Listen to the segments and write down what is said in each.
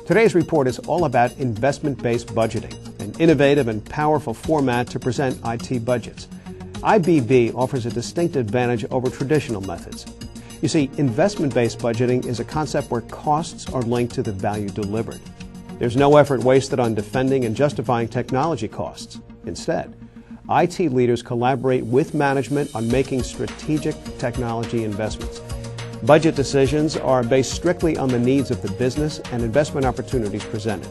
Today's report is all about investment-based budgeting, an innovative and powerful format to present IT budgets. IBB offers a distinct advantage over traditional methods. You see, investment-based budgeting is a concept where costs are linked to the value delivered. There's no effort wasted on defending and justifying technology costs. Instead, IT leaders collaborate with management on making strategic technology investments. Budget decisions are based strictly on the needs of the business and investment opportunities presented.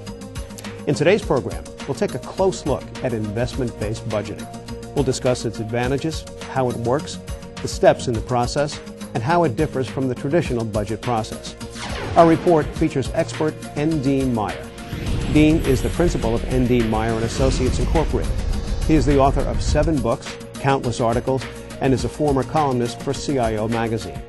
In today's program, we'll take a close look at investment-based budgeting. We'll discuss its advantages, how it works, the steps in the process, and how it differs from the traditional budget process. Our report features expert N. Dean Meyer. Dean is the principal of N. Dean Meyer and Associates Incorporated. He is the author of 7 books, countless articles, and is a former columnist for CIO magazine.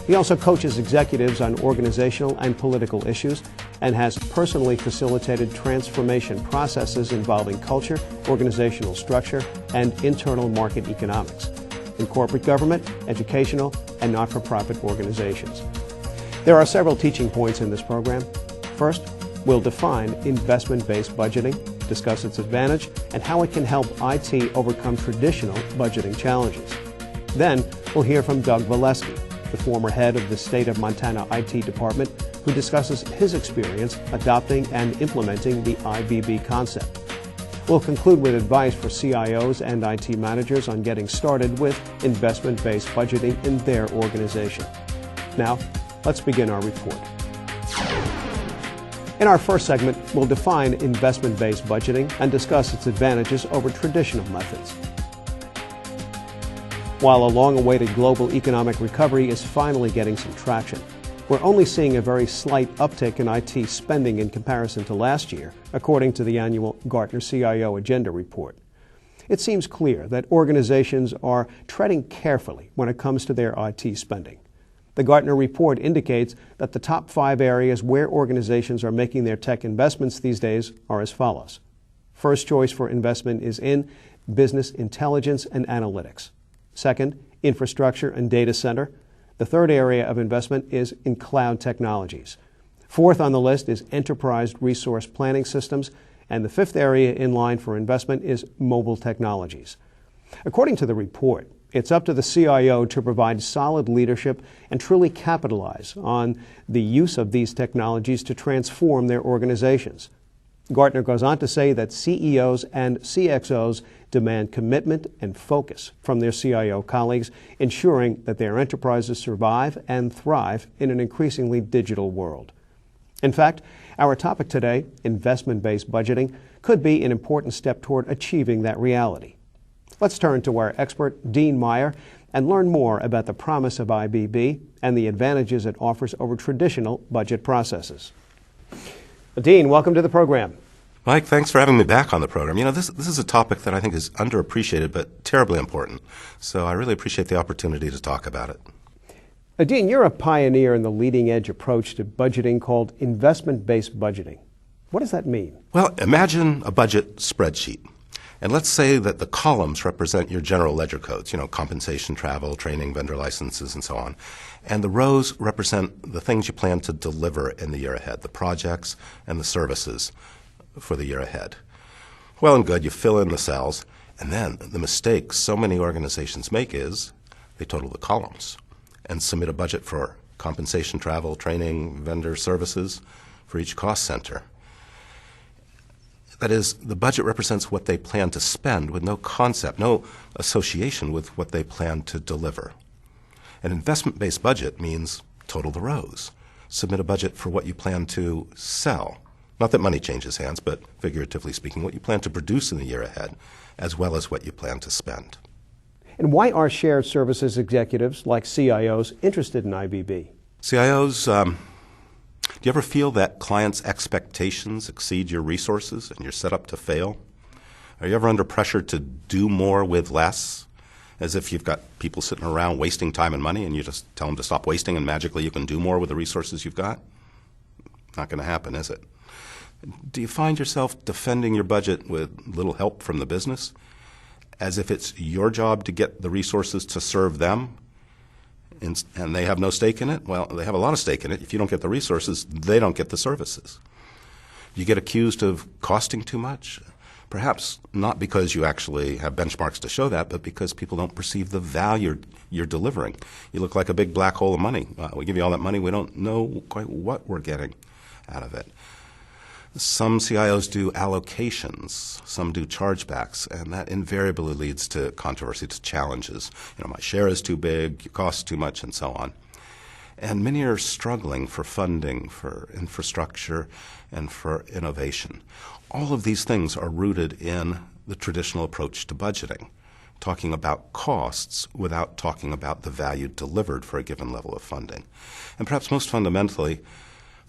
He also coaches executives on organizational and political issues and has personally facilitated transformation processes involving culture, organizational structure, and internal market economics in corporate government, educational, and not-for-profit organizations. There are several teaching points in this program. First, we'll define investment-based budgeting, discuss its advantage, and how it can help IT overcome traditional budgeting challenges. Then, we'll hear from Doug Valesky, the former head of the State of Montana IT Department, who discusses his experience adopting and implementing the IBB concept. We'll conclude with advice for CIOs and IT managers on getting started with investment-based budgeting in their organization. Now, let's begin our report. In our first segment, we'll define investment-based budgeting and discuss its advantages over traditional methods. While a long-awaited global economic recovery is finally getting some traction, we're only seeing a very slight uptick in IT spending in comparison to last year, according to the annual Gartner CIO Agenda Report. It seems clear that organizations are treading carefully when it comes to their IT spending. The Gartner report indicates that the top 5 areas where organizations are making their tech investments these days are as follows. First choice for investment is in business intelligence and analytics. Second, infrastructure and data center. The third area of investment is in cloud technologies. Fourth on the list is enterprise resource planning systems. And the fifth area in line for investment is mobile technologies. According to the report, it's up to the CIO to provide solid leadership and truly capitalize on the use of these technologies to transform their organizations. Gartner goes on to say that CEOs and CXOs demand commitment and focus from their CIO colleagues, ensuring that their enterprises survive and thrive in an increasingly digital world. In fact, our topic today, investment-based budgeting, could be an important step toward achieving that reality. Let's turn to our expert, Dean Meyer, and learn more about the promise of IBB and the advantages it offers over traditional budget processes. Dean, welcome to the program. Mike, thanks for having me back on the program. You know, this is a topic that I think is underappreciated but terribly important. So I really appreciate the opportunity to talk about it. Dean, you're a pioneer in the leading-edge approach to budgeting called investment-based budgeting. What does that mean? Well, imagine a budget spreadsheet. And let's say that the columns represent your general ledger codes, compensation, travel, training, vendor licenses, and so on. And the rows represent the things you plan to deliver in the year ahead, the projects and the services for the year ahead. Well and good, you fill in the cells, and then the mistake so many organizations make is they total the columns and submit a budget for compensation, travel, training, vendor services for each cost center. That is, the budget represents what they plan to spend with no concept, no association with what they plan to deliver. An investment-based budget means total the rows. Submit a budget for what you plan to sell. Not that money changes hands, but figuratively speaking, what you plan to produce in the year ahead, as well as what you plan to spend. And why are shared services executives, like CIOs, interested in IBB? CIOs, do you ever feel that clients' expectations exceed your resources and you're set up to fail? Are you ever under pressure to do more with less, as if you've got people sitting around wasting time and money and you just tell them to stop wasting and magically you can do more with the resources you've got? Not going to happen, is it? Do you find yourself defending your budget with little help from the business, as if it's your job to get the resources to serve them, and they have no stake in it? Well, they have a lot of stake in it. If you don't get the resources, they don't get the services. You get accused of costing too much, perhaps not because you actually have benchmarks to show that, but because people don't perceive the value you're delivering. You look like a big black hole of money. We give you all that money, we don't know quite what we're getting out of it. Some CIOs do allocations, some do chargebacks, and that invariably leads to controversy, to challenges. My share is too big, it costs too much, and so on. And many are struggling for funding, for infrastructure, and for innovation. All of these things are rooted in the traditional approach to budgeting, talking about costs without talking about the value delivered for a given level of funding. And perhaps most fundamentally,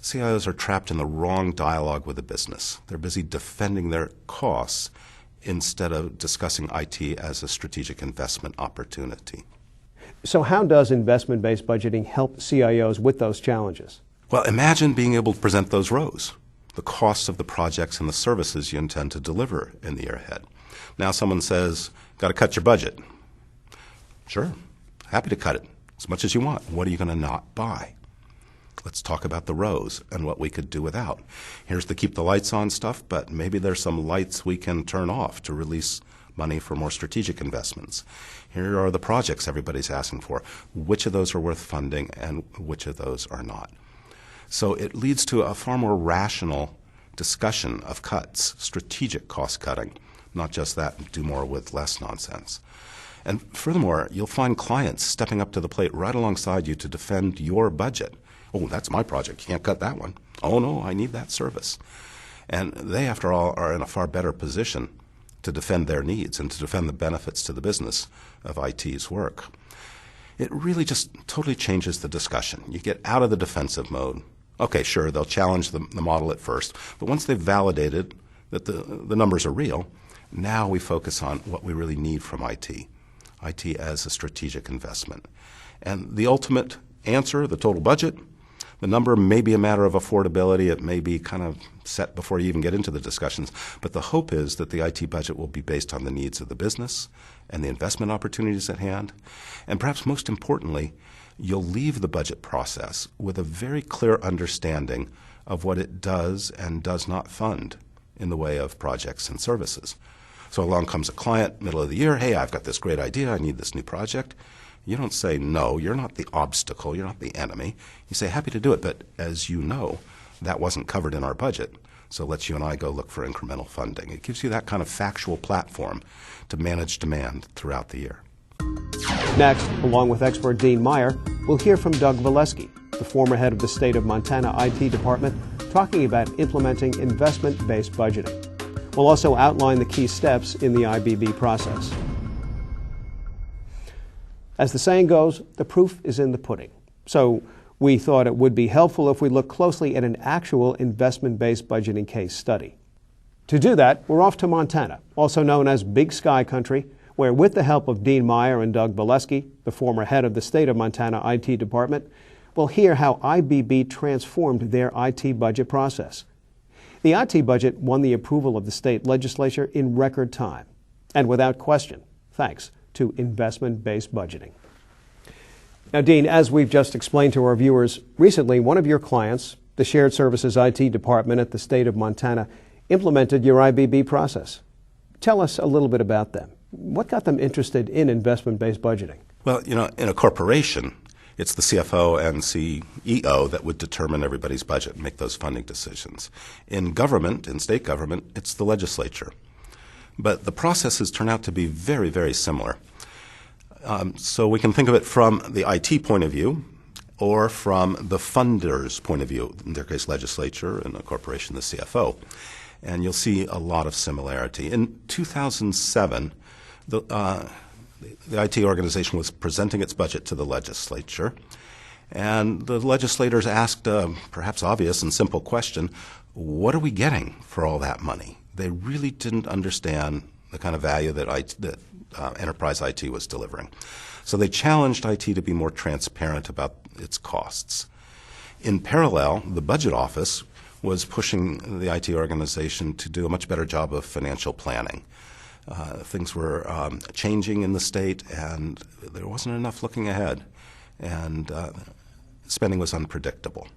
CIOs are trapped in the wrong dialogue with the business. They're busy defending their costs instead of discussing IT as a strategic investment opportunity. So how does investment-based budgeting help CIOs with those challenges? Well, imagine being able to present those rows, the costs of the projects and the services you intend to deliver in the year ahead. Now someone says, got to cut your budget. Sure, happy to cut it as much as you want. What are you going to not buy? Let's talk about the rows and what we could do without. Here's the keep the lights on stuff, but maybe there's some lights we can turn off to release money for more strategic investments. Here are the projects everybody's asking for. Which of those are worth funding and which of those are not? So it leads to a far more rational discussion of cuts, strategic cost cutting, not just that, do more with less nonsense. And furthermore, you'll find clients stepping up to the plate right alongside you to defend your budget. Oh, that's my project. You can't cut that one. Oh, no, I need that service. And they, after all, are in a far better position to defend their needs and to defend the benefits to the business of IT's work. It really just totally changes the discussion. You get out of the defensive mode. Okay, sure, they'll challenge the model at first, but once they've validated that the numbers are real, now we focus on what we really need from IT as a strategic investment. And the ultimate answer, the total budget, the number may be a matter of affordability. It may be kind of set before you even get into the discussions. But the hope is that the IT budget will be based on the needs of the business and the investment opportunities at hand. And perhaps most importantly, you'll leave the budget process with a very clear understanding of what it does and does not fund in the way of projects and services. So along comes a client, middle of the year, hey, I've got this great idea, I need this new project. You don't say, no, you're not the obstacle, you're not the enemy. You say, happy to do it, but as you know, that wasn't covered in our budget, so let's you and I go look for incremental funding. It gives you that kind of factual platform to manage demand throughout the year. Next, along with expert Dean Meyer, we'll hear from Doug Valesky, the former head of the state of Montana IT department, talking about implementing investment-based budgeting. We'll also outline the key steps in the IBB process. As the saying goes, the proof is in the pudding. So we thought it would be helpful if we look closely at an actual investment-based budgeting case study. To do that, we're off to Montana, also known as Big Sky Country, where with the help of Dean Meyer and Doug Valesky, the former head of the state of Montana IT department, we'll hear how IBB transformed their IT budget process. The IT budget won the approval of the state legislature in record time, and without question, thanks to investment-based budgeting. Now, Dean, as we've just explained to our viewers, recently one of your clients, the Shared Services IT Department at the state of Montana, implemented your IBB process. Tell us a little bit about them. What got them interested in investment-based budgeting? Well, in a corporation, it's the CFO and CEO that would determine everybody's budget and make those funding decisions. In government, in state government, it's the legislature. But the processes turn out to be very, very similar. So we can think of it from the IT point of view or from the funder's point of view, in their case legislature, and the corporation, the CFO. And you'll see a lot of similarity. In 2007, the IT organization was presenting its budget to the legislature, and the legislators asked a perhaps obvious and simple question, what are we getting for all that money? They really didn't understand the kind of value that enterprise IT was delivering. So they challenged IT to be more transparent about its costs. In parallel, the budget office was pushing the IT organization to do a much better job of financial planning. Things were changing in the state, and there wasn't enough looking ahead, and spending was unpredictable.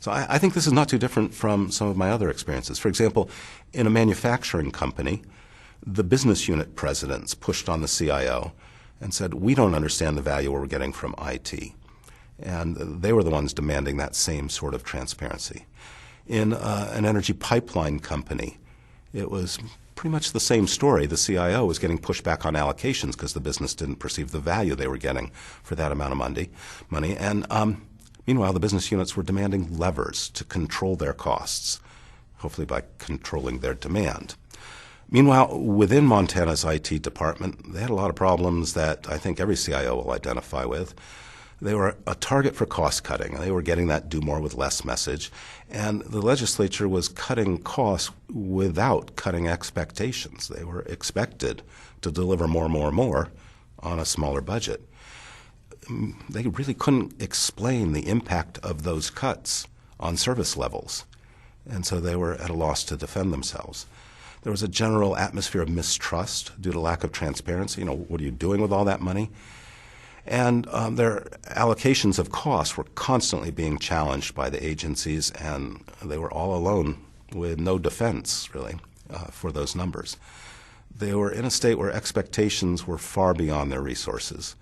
So I think this is not too different from some of my other experiences. For example, in a manufacturing company, the business unit presidents pushed on the CIO and said, we don't understand the value we're getting from IT. And they were the ones demanding that same sort of transparency. In an energy pipeline company, it was pretty much the same story. The CIO was getting pushed back on allocations because the business didn't perceive the value they were getting for that amount of money. And meanwhile, the business units were demanding levers to control their costs, hopefully by controlling their demand. Meanwhile, within Montana's IT department, they had a lot of problems that I think every CIO will identify with. They were a target for cost cutting. They were getting that do more with less message. And the legislature was cutting costs without cutting expectations. They were expected to deliver more on a smaller budget. They really couldn't explain the impact of those cuts on service levels. And so they were at a loss to defend themselves. There was a general atmosphere of mistrust due to lack of transparency. What are you doing with all that money? And their allocations of costs were constantly being challenged by the agencies, and they were all alone with no defense, really, for those numbers. They were in a state where expectations were far beyond their resources.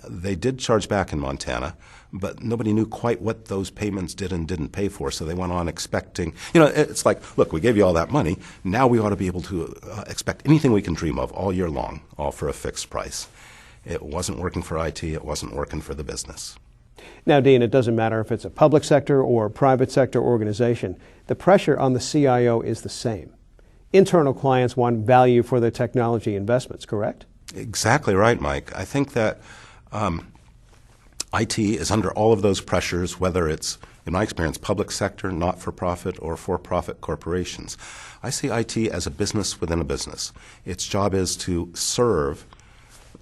They did charge back in Montana, but nobody knew quite what those payments did and didn't pay for, so they went on expecting. It's like, look, we gave you all that money. Now we ought to be able to expect anything we can dream of all year long, all for a fixed price. It wasn't working for IT. It wasn't working for the business. Now, Dean, it doesn't matter if it's a public sector or private sector organization. The pressure on the CIO is the same. Internal clients want value for their technology investments, correct? Exactly right, Mike. I think that IT is under all of those pressures, whether it's, in my experience, public sector, not-for-profit, or for-profit corporations. I see IT as a business within a business. Its job is to serve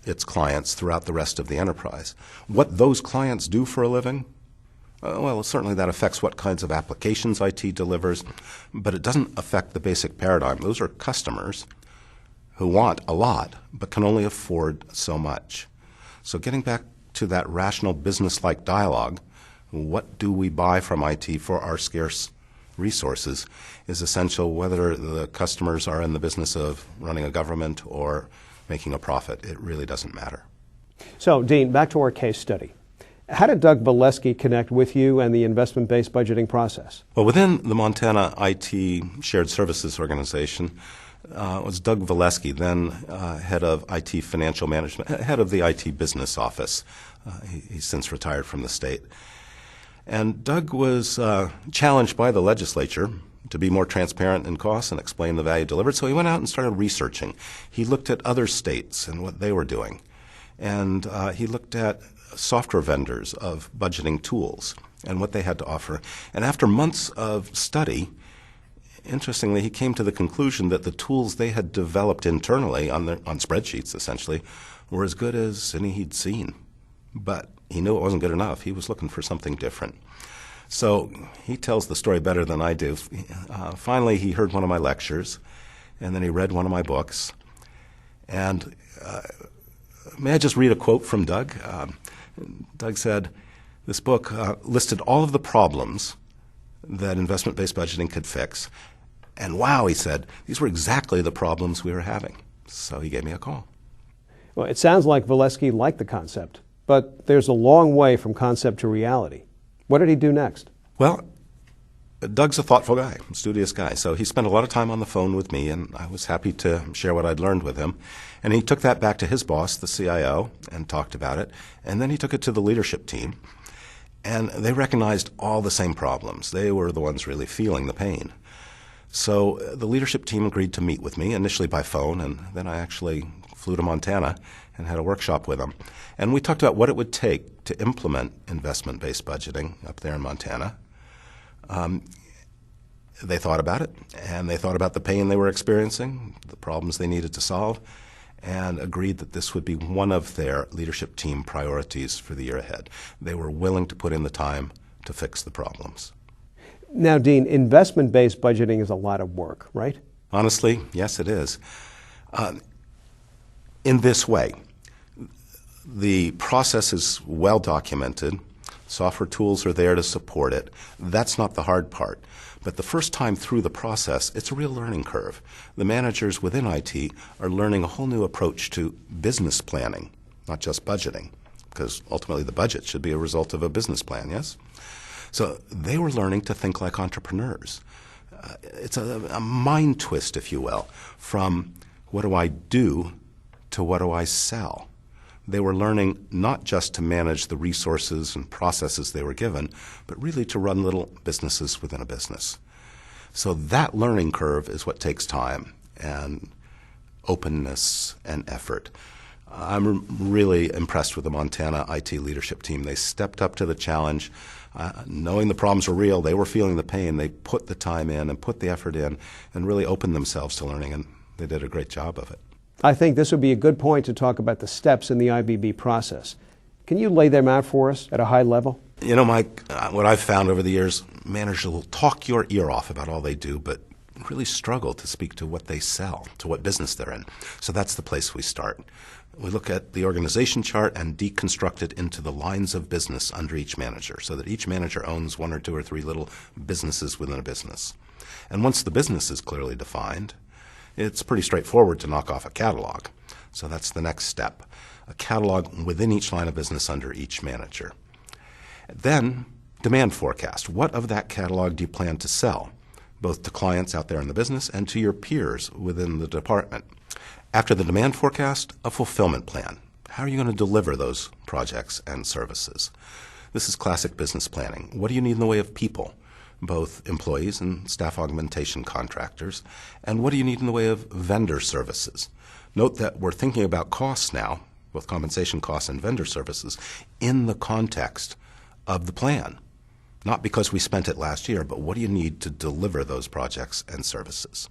its clients throughout the rest of the enterprise. What those clients do for a living, well, certainly that affects what kinds of applications IT delivers, but it doesn't affect the basic paradigm. Those are customers who want a lot but can only afford so much. So getting back to that rational business-like dialogue, what do we buy from IT for our scarce resources, is essential whether the customers are in the business of running a government or making a profit. It really doesn't matter. So, Dean, back to our case study. How did Doug Valesky connect with you and the investment-based budgeting process? Well, within the Montana IT Shared Services Organization was Doug Valesky, then head of IT Financial Management, head of the IT Business Office. He's since retired from the state. And Doug was challenged by the legislature to be more transparent in costs and explain the value delivered. So he went out and started researching. He looked at other states and what they were doing. And he looked at software vendors of budgeting tools and what they had to offer. And after months of study, interestingly, he came to the conclusion that the tools they had developed internally on spreadsheets, essentially, were as good as any he'd seen. But he knew it wasn't good enough. He was looking for something different. So he tells the story better than I do. Finally, he heard one of my lectures, and then he read one of my books. And may I just read a quote from Doug? Doug said, this book listed all of the problems that investment-based budgeting could fix. And wow, he said, these were exactly the problems we were having. So he gave me a call. Well, it sounds like Valesky liked the concept, but there's a long way from concept to reality. What did he do next? Well, Doug's a thoughtful guy, a studious guy. So he spent a lot of time on the phone with me, and I was happy to share what I'd learned with him. And he took that back to his boss, the CIO, and talked about it. And then he took it to the leadership team. And they recognized all the same problems. They were the ones really feeling the pain. So the leadership team agreed to meet with me, initially by phone, and then I actually flew to Montana and had a workshop with them. And we talked about what it would take to implement investment-based budgeting up there in Montana. They thought about it, and they thought about the pain they were experiencing, the problems they needed to solve, and agreed that this would be one of their leadership team priorities for the year ahead. They were willing to put in the time to fix the problems. Now, Dean, investment-based budgeting is a lot of work, right? Honestly, yes, it is. In this way, the process is well documented. Software tools are there to support it. That's not the hard part. But the first time through the process, it's a real learning curve. The managers within IT are learning a whole new approach to business planning, not just budgeting, because ultimately the budget should be a result of a business plan, yes? So they were learning to think like entrepreneurs. It's a mind twist, if you will, from what do I do to what do I sell? They were learning not just to manage the resources and processes they were given, but really to run little businesses within a business. So that learning curve is what takes time and openness and effort. I'm really impressed with the Montana IT leadership team. They stepped up to the challenge. Knowing the problems were real, they were feeling the pain. They put the time in and put the effort in and really opened themselves to learning, and they did a great job of it. I think this would be a good point to talk about the steps in the IBB process. Can you lay them out for us at a high level? You know, Mike, what I've found over the years, managers will talk your ear off about all they do, but really struggle to speak to what they sell, to what business they're in. So that's the place we start. We look at the organization chart and deconstruct it into the lines of business under each manager, so that each manager owns one or two or three little businesses within a business. And once the business is clearly defined, it's pretty straightforward to knock off a catalog. So that's the next step, a catalog within each line of business under each manager. Then, demand forecast. What of that catalog do you plan to sell, both to clients out there in the business and to your peers within the department? After the demand forecast, a fulfillment plan. How are you going to deliver those projects and services? This is classic business planning. What do you need in the way of people, both employees and staff augmentation contractors? And what do you need in the way of vendor services? Note that we're thinking about costs now, both compensation costs and vendor services, in the context of the plan. Not because we spent it last year, but what do you need to deliver those projects and services?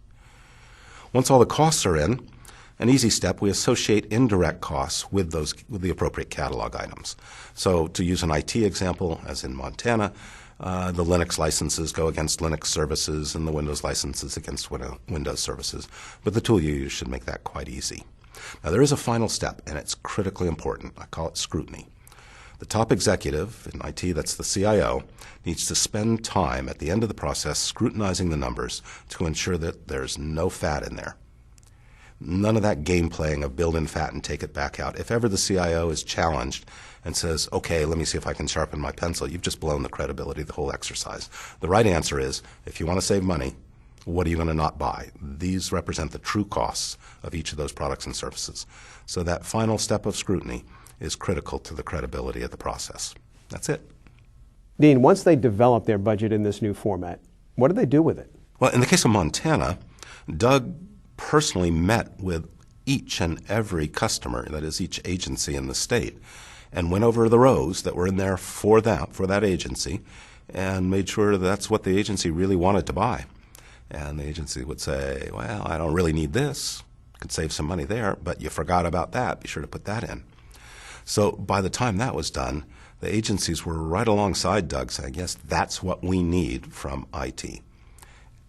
Once all the costs are in, an easy step, we associate indirect costs with the appropriate catalog items. So to use an IT example, as in Montana, the Linux licenses go against Linux services and the Windows licenses against Windows services. But the tool you use should make that quite easy. Now there is a final step, and it's critically important. I call it scrutiny. The top executive in IT, that's the CIO, needs to spend time at the end of the process scrutinizing the numbers to ensure that there's no fat in there. None of that game playing of build in fat and take it back out. If ever the CIO is challenged and says, okay, let me see if I can sharpen my pencil, you've just blown the credibility of the whole exercise. The right answer is, if you want to save money, what are you going to not buy? These represent the true costs of each of those products and services. So that final step of scrutiny is critical to the credibility of the process. That's it. Dean, once they develop their budget in this new format, what do they do with it? Well, in the case of Montana, Doug personally met with each and every customer, that is each agency in the state, and went over the rows that were in there for that agency, and made sure that's what the agency really wanted to buy. And the agency would say, well, I don't really need this. Could save some money there, but you forgot about that. Be sure to put that in. So by the time that was done, the agencies were right alongside Doug saying, yes, that's what we need from IT.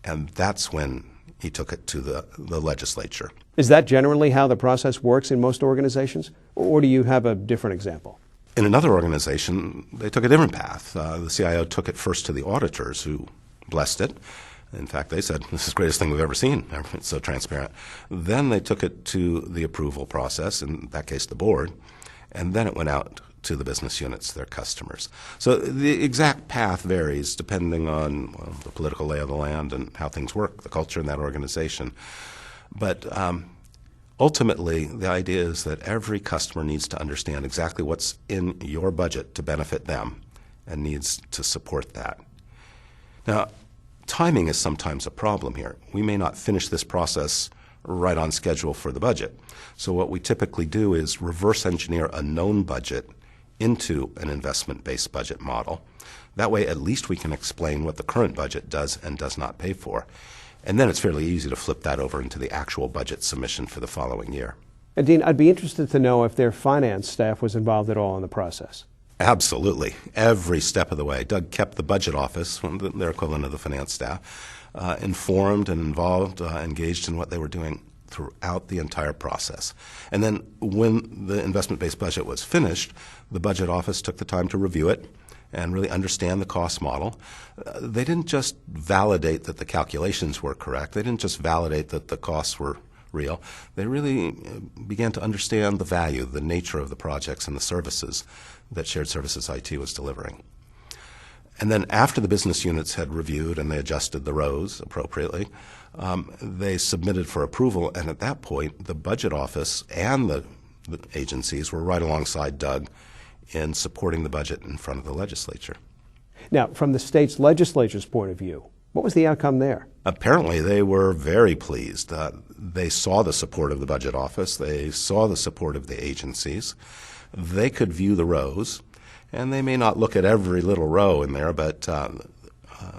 And that's when he took it to the legislature. Is that generally how the process works in most organizations? Or do you have a different example? In another organization, they took a different path. The CIO took it first to the auditors, who blessed it. In fact, they said, this is the greatest thing we've ever seen. It's so transparent. Then they took it to the approval process, in that case the board, and then it went out to the business units, their customers. So the exact path varies depending on the political lay of the land and how things work, the culture in that organization. But ultimately, the idea is that every customer needs to understand exactly what's in your budget to benefit them and needs to support that. Now, timing is sometimes a problem here. We may not finish this process right on schedule for the budget. So what we typically do is reverse engineer a known budget into an investment-based budget model. That way, at least we can explain what the current budget does and does not pay for. And then it's fairly easy to flip that over into the actual budget submission for the following year. And Dean, I'd be interested to know if their finance staff was involved at all in the process. Absolutely. Every step of the way. Doug kept the budget office, their equivalent of the finance staff, informed and involved, engaged in what they were doing throughout the entire process. And then when the investment-based budget was finished, the budget office took the time to review it and really understand the cost model. They didn't just validate that the calculations were correct. They didn't just validate that the costs were real. They really began to understand the value, the nature of the projects and the services that Shared Services IT was delivering. And then after the business units had reviewed and they adjusted the rows appropriately, they submitted for approval, and at that point the budget office and the agencies were right alongside Doug in supporting the budget in front of the legislature. Now, from the state's legislature's point of view, what was the outcome there? Apparently they were very pleased. They saw the support of the budget office. They saw the support of the agencies. They could view the rows, and they may not look at every little row in there, but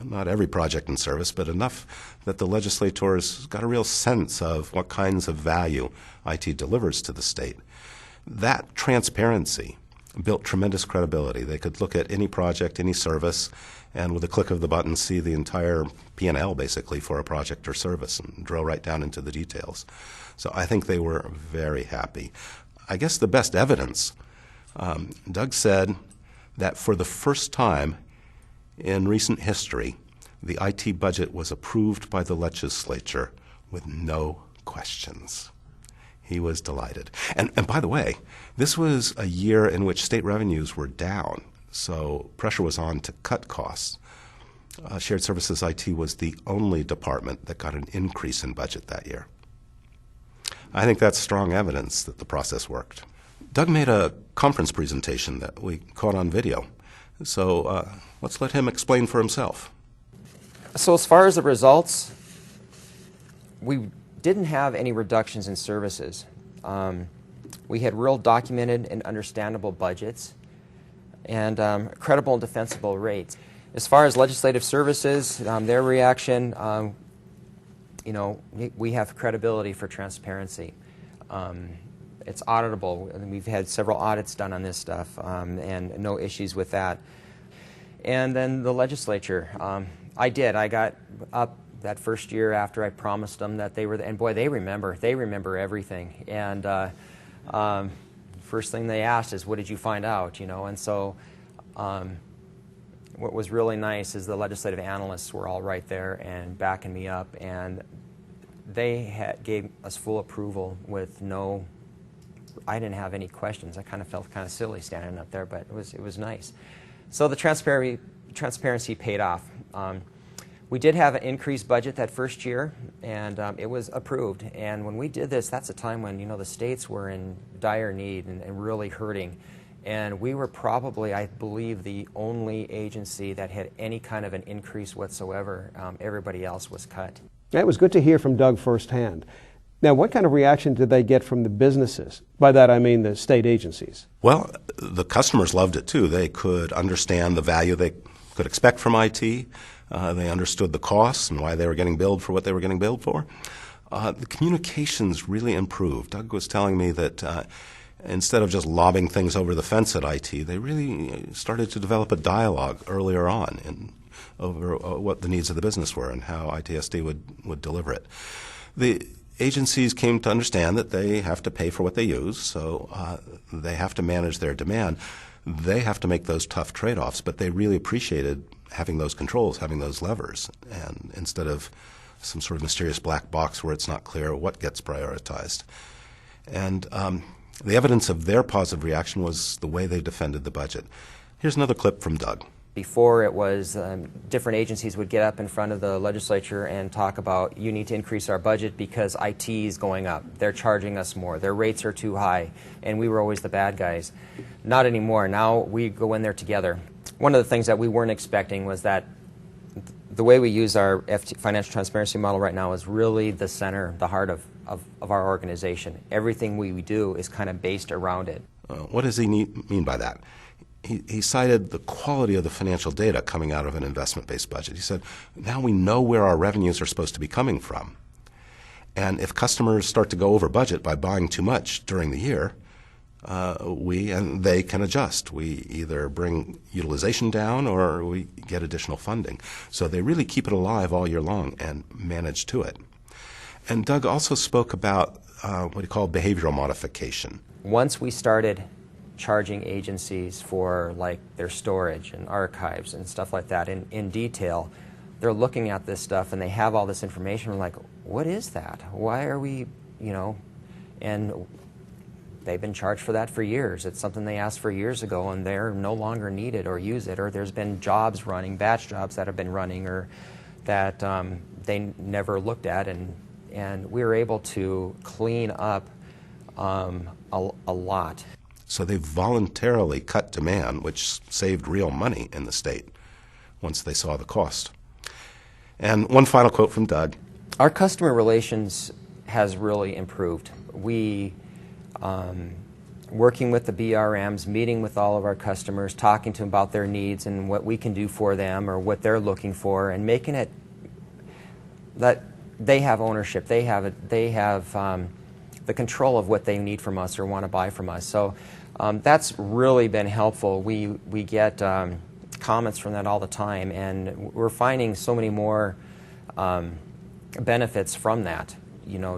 not every project in service, but enough that the legislators got a real sense of what kinds of value IT delivers to the state. That transparency built tremendous credibility. They could look at any project, any service, and with a click of the button see the entire P&L basically for a project or service and drill right down into the details. So I think they were very happy. I guess the best evidence, Doug said that for the first time in recent history, the IT budget was approved by the legislature with no questions. He was delighted. And by the way, this was a year in which state revenues were down, so pressure was on to cut costs. Shared Services IT was the only department that got an increase in budget that year. I think that's strong evidence that the process worked. Doug made a conference presentation that we caught on video, so let's let him explain for himself. So as far as the results, we didn't have any reductions in services. We had real documented and understandable budgets and credible and defensible rates. As far as legislative services, their reaction, we have credibility for transparency. It's auditable. We've had several audits done on this stuff and no issues with that. And then the legislature, I got up that first year after I promised them that they were, and boy, they remember everything. And first thing they asked is, what did you find out, And so what was really nice is the legislative analysts were all right there and backing me up, and they gave us full approval with I didn't have any questions. I kind of felt kind of silly standing up there, but it was nice. So the transparency paid off. We did have an increased budget that first year, and it was approved. And when we did this, that's a time when the states were in dire need and really hurting. And we were probably, I believe, the only agency that had any kind of an increase whatsoever. Everybody else was cut. It was good to hear from Doug firsthand. Now, what kind of reaction did they get from the businesses? By that I mean the state agencies. Well, the customers loved it too. They could understand the value they could expect from IT. They understood the costs and why they were getting billed for what they were getting billed for. The communications really improved. Doug was telling me that instead of just lobbing things over the fence at IT, they really started to develop a dialogue earlier on over what the needs of the business were and how ITSD would deliver it. The agencies came to understand that they have to pay for what they use, so they have to manage their demand. They have to make those tough trade-offs, but they really appreciated having those controls, having those levers, and instead of some sort of mysterious black box where it's not clear what gets prioritized. And the evidence of their positive reaction was the way they defended the budget. Here's another clip from Doug. Before it was different agencies would get up in front of the legislature and talk about, you need to increase our budget because IT is going up. They're charging us more. Their rates are too high. And we were always the bad guys. Not anymore. Now we go in there together. One of the things that we weren't expecting was that the way we use our financial transparency model right now is really the center, the heart of our organization. Everything we do is kind of based around it. What does he mean by that? He cited the quality of the financial data coming out of an investment-based budget. He said, now we know where our revenues are supposed to be coming from. And if customers start to go over budget by buying too much during the year, we and they can adjust. We either bring utilization down or we get additional funding. So they really keep it alive all year long and manage to it. And Doug also spoke about what he called behavioral modification. Once we started charging agencies for like their storage and archives and stuff like that in detail. They're looking at this stuff and they have all this information. We're like, what is that? Why are we, and they've been charged for that for years. It's something they asked for years ago, and they're no longer needed or use it, or there's been jobs running, batch jobs that have been running, or that they never looked at, and we were able to clean up a lot. So they voluntarily cut demand, which saved real money in the state once they saw the cost. And one final quote from Doug. Our customer relations has really improved. We working with the BRMs, meeting with all of our customers, talking to them about their needs and what we can do for them or what they're looking for, and making it that they have ownership. They have the control of what they need from us or want to buy from us. So that's really been helpful. We get comments from that all the time, and we're finding so many more benefits from that.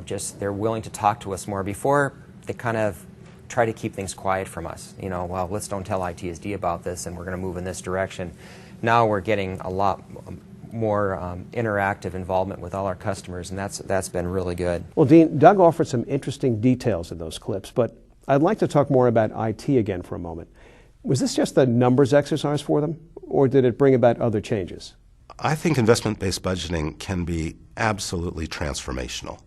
Just they're willing to talk to us more. Before, they kind of try to keep things quiet from us. Well, let's don't tell ITSD about this, and we're going to move in this direction. Now we're getting a lot more interactive involvement with all our customers, and that's been really good. Well, Dean, Doug offered some interesting details in those clips, but I'd like to talk more about IT again for a moment. Was this just a numbers exercise for them, or did it bring about other changes? I think investment-based budgeting can be absolutely transformational.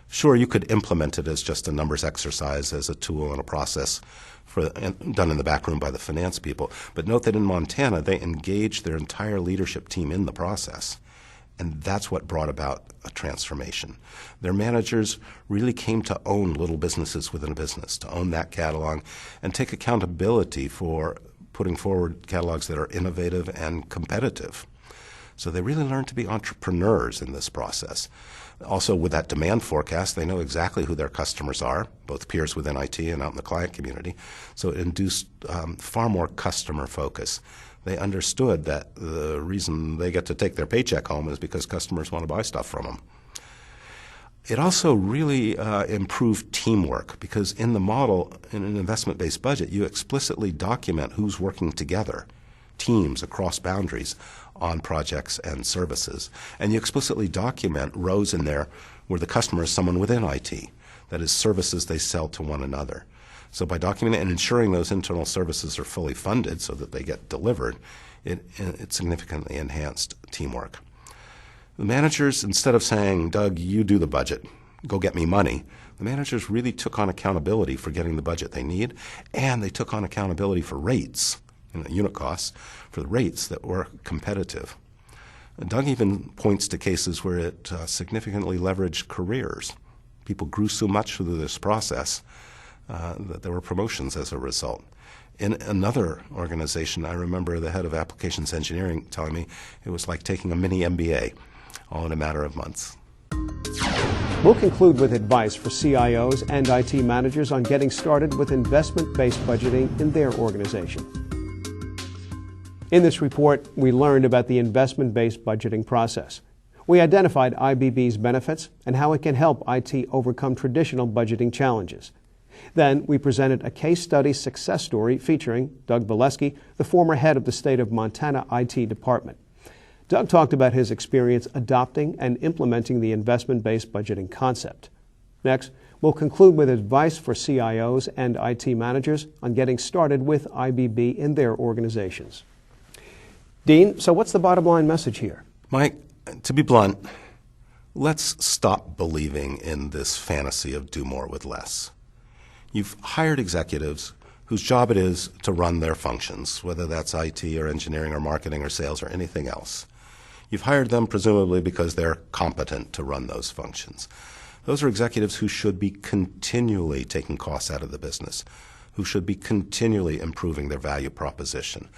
Sure, you could implement it as just a numbers exercise, as a tool and a process done in the back room by the finance people. But note that in Montana, they engaged their entire leadership team in the process. And that's what brought about a transformation. Their managers really came to own little businesses within a business, to own that catalog and take accountability for putting forward catalogs that are innovative and competitive. So they really learned to be entrepreneurs in this process. Also, with that demand forecast, they know exactly who their customers are, both peers within IT and out in the client community. So it induced far more customer focus. They understood that the reason they get to take their paycheck home is because customers want to buy stuff from them. It also really improved teamwork, because in the model, in an investment-based budget, you explicitly document who's working together, teams across boundaries on projects and services. And you explicitly document rows in there where the customer is someone within IT, that is, services they sell to one another. So by documenting and ensuring those internal services are fully funded so that they get delivered, it significantly enhanced teamwork. The managers, instead of saying, Doug, you do the budget, go get me money, the managers really took on accountability for getting the budget they need, and they took on accountability for rates, unit costs, for the rates that were competitive. And Doug even points to cases where it significantly leveraged careers. People grew so much through this process that there were promotions as a result. In another organization, I remember the head of applications engineering telling me it was like taking a mini MBA, all in a matter of months. We'll conclude with advice for CIOs and IT managers on getting started with investment-based budgeting in their organization. In this report, we learned about the investment-based budgeting process. We identified IBB's benefits and how it can help IT overcome traditional budgeting challenges. Then we presented a case study success story featuring Doug Valesky, the former head of the state of Montana IT department. Doug talked about his experience adopting and implementing the investment-based budgeting concept. Next, we'll conclude with advice for CIOs and IT managers on getting started with IBB in their organizations. Dean, so what's the bottom line message here? Mike, to be blunt, let's stop believing in this fantasy of do more with less. You've hired executives whose job it is to run their functions, whether that's IT or engineering or marketing or sales or anything else. You've hired them presumably because they're competent to run those functions. Those are executives who should be continually taking costs out of the business, who should be continually improving their value proposition,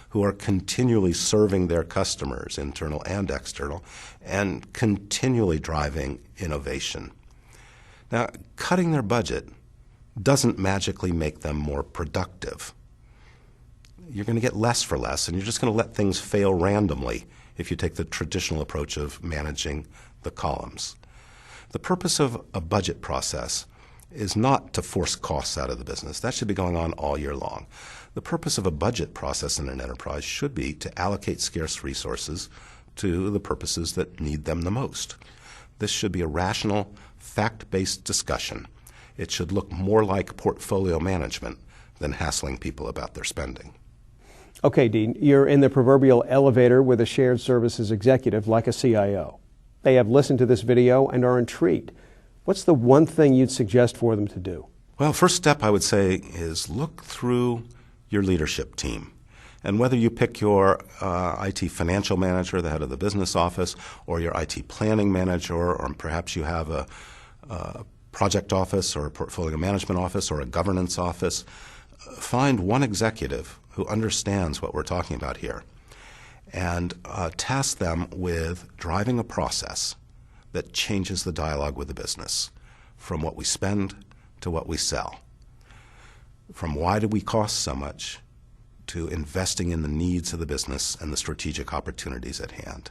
who are continually serving their customers, internal and external, and continually driving innovation. Now, cutting their budget doesn't magically make them more productive. You're going to get less for less, and you're just going to let things fail randomly if you take the traditional approach of managing the columns. The purpose of a budget process is not to force costs out of the business. That should be going on all year long. The purpose of a budget process in an enterprise should be to allocate scarce resources to the purposes that need them the most. This should be a rational, fact-based discussion. It should look more like portfolio management than hassling people about their spending. Okay, Dean, you're in the proverbial elevator with a shared services executive like a CIO. They have listened to this video and are intrigued. What's the one thing you'd suggest for them to do? Well, first step I would say is look through your leadership team. And whether you pick your IT financial manager, the head of the business office, or your IT planning manager, or perhaps you have a project office or a portfolio management office or a governance office, find one executive who understands what we're talking about here and task them with driving a process that changes the dialogue with the business from what we spend to what we sell, from why do we cost so much to investing in the needs of the business and the strategic opportunities at hand.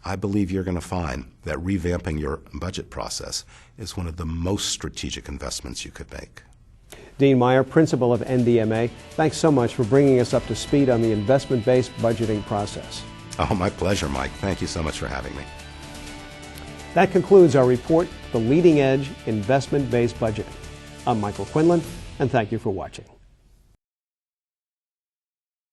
I believe you're going to find that revamping your budget process is one of the most strategic investments you could make. Dean Meyer, principal of NDMA, thanks so much for bringing us up to speed on the investment-based budgeting process. Oh, my pleasure, Mike. Thank you so much for having me. That concludes our report, The Leading Edge Investment-Based Budgeting. I'm Michael Quinlan, and thank you for watching.